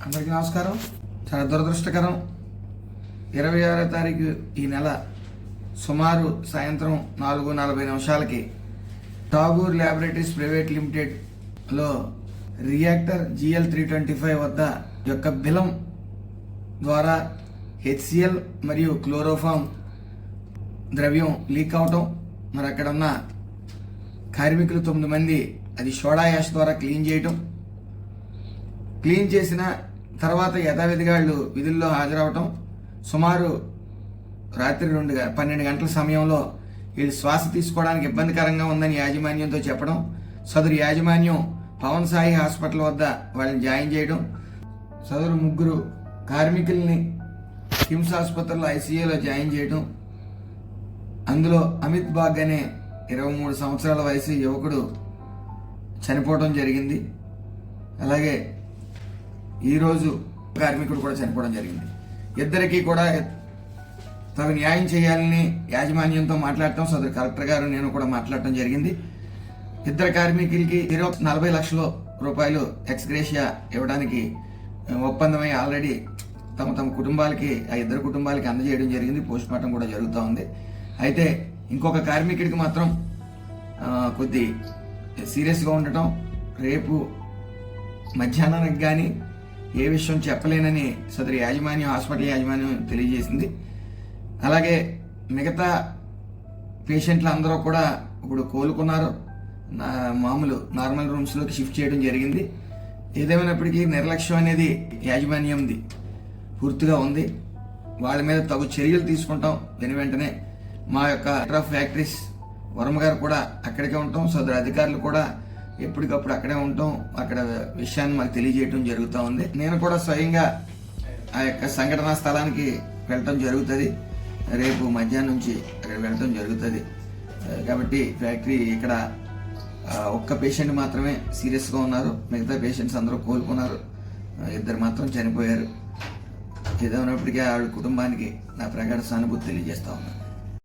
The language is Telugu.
అందరికీ నమస్కారం. చాలా దురదృష్టకరం. 26వ తారీఖు ఈ నెల సుమారు సాయంత్రం 4:40 ఠాగూర్ ల్యాబొరేటరీస్ ప్రైవేట్ లిమిటెడ్లో రియాక్టర్ GL325 వద్ద యొక్క బిలం ద్వారా HCl మరియు క్లోరోఫామ్ ద్రవ్యం లీక్ అవటం, మరి అక్కడ ఉన్న కార్మికులు 9 మంది అది సోడా యాష్ ద్వారా క్లీన్ చేసిన తర్వాత యథావిధిగా వాళ్ళు విధుల్లో హాజరవటం, సుమారు రాత్రి 12 గంటల సమయంలో వీళ్ళు శ్వాస తీసుకోవడానికి ఇబ్బందికరంగా ఉందని యాజమాన్యంతో చెప్పడం, సదరు యాజమాన్యం పవన్ సాయి హాస్పిటల్ వద్ద వాళ్ళని జాయిన్ చేయడం, సదరు 3 కార్మికుల్ని కిమ్స్ ఆసుపత్రిలో ICUలో జాయిన్ చేయడం, అందులో అమిత్ బాగ్ అనే 23 సంవత్సరాల వయసు యువకుడు చనిపోవడం జరిగింది. అలాగే ఈరోజు కార్మికుడు కూడా చనిపోవడం జరిగింది. ఇద్దరికీ కూడా తగు న్యాయం చేయాలని యాజమాన్యంతో మాట్లాడటం, సదరు కలెక్టర్ గారు నేను కూడా మాట్లాడటం జరిగింది. ఇద్దరు కార్మికులకి 40 లక్షల రూపాయలు ఎక్స్గ్రేషియా ఇవ్వడానికి ఒప్పందమై ఆల్రెడీ తమ కుటుంబాలకి, ఆ ఇద్దరు కుటుంబాలకి అందజేయడం జరిగింది. పోస్ట్ మార్టం కూడా జరుగుతూ ఉంది. అయితే ఇంకొక కార్మికుడికి మాత్రం కొద్ది సీరియస్గా ఉండటం, రేపు మధ్యాహ్నానికి కానీ ఏ విషయం చెప్పలేనని సదరు యాజమాన్యం, హాస్పిటల్ యాజమాన్యం తెలియజేసింది. అలాగే మిగతా పేషెంట్లు అందరూ కూడా ఇప్పుడు కోలుకున్నారు. మామూలు నార్మల్ రూమ్స్లోకి షిఫ్ట్ చేయడం జరిగింది. ఏదేమైనప్పటికీ నిర్లక్ష్యం అనేది యాజమాన్యంది పూర్తిగా ఉంది. వాళ్ళ మీద తగు చర్యలు తీసుకుంటాం. వెంటనే మా యొక్క ఫ్యాక్టరీస్ వర్మ గారు కూడా అక్కడికే ఉంటాం, సదరు అధికారులు కూడా ఎప్పటికప్పుడు అక్కడే ఉంటాం. అక్కడ విషయాన్ని మాకు తెలియజేయడం జరుగుతూ ఉంది. నేను కూడా స్వయంగా ఆ యొక్క సంఘటనా స్థలానికి వెళ్ళటం జరుగుతుంది. రేపు మధ్యాహ్నం నుంచి అక్కడ వెళ్ళటం జరుగుతుంది. కాబట్టి ఫ్యాక్టరీ ఇక్కడ ఒక్క పేషెంట్ మాత్రమే సీరియస్గా ఉన్నారు, మిగతా పేషెంట్స్ అందరూ కోలుకున్నారు. 2 మాత్రం చనిపోయారు. ఏదైనప్పటికీ ఆవిడ కుటుంబానికి నా ప్రగాఢ సానుభూతి తెలియజేస్తా ఉన్నాను.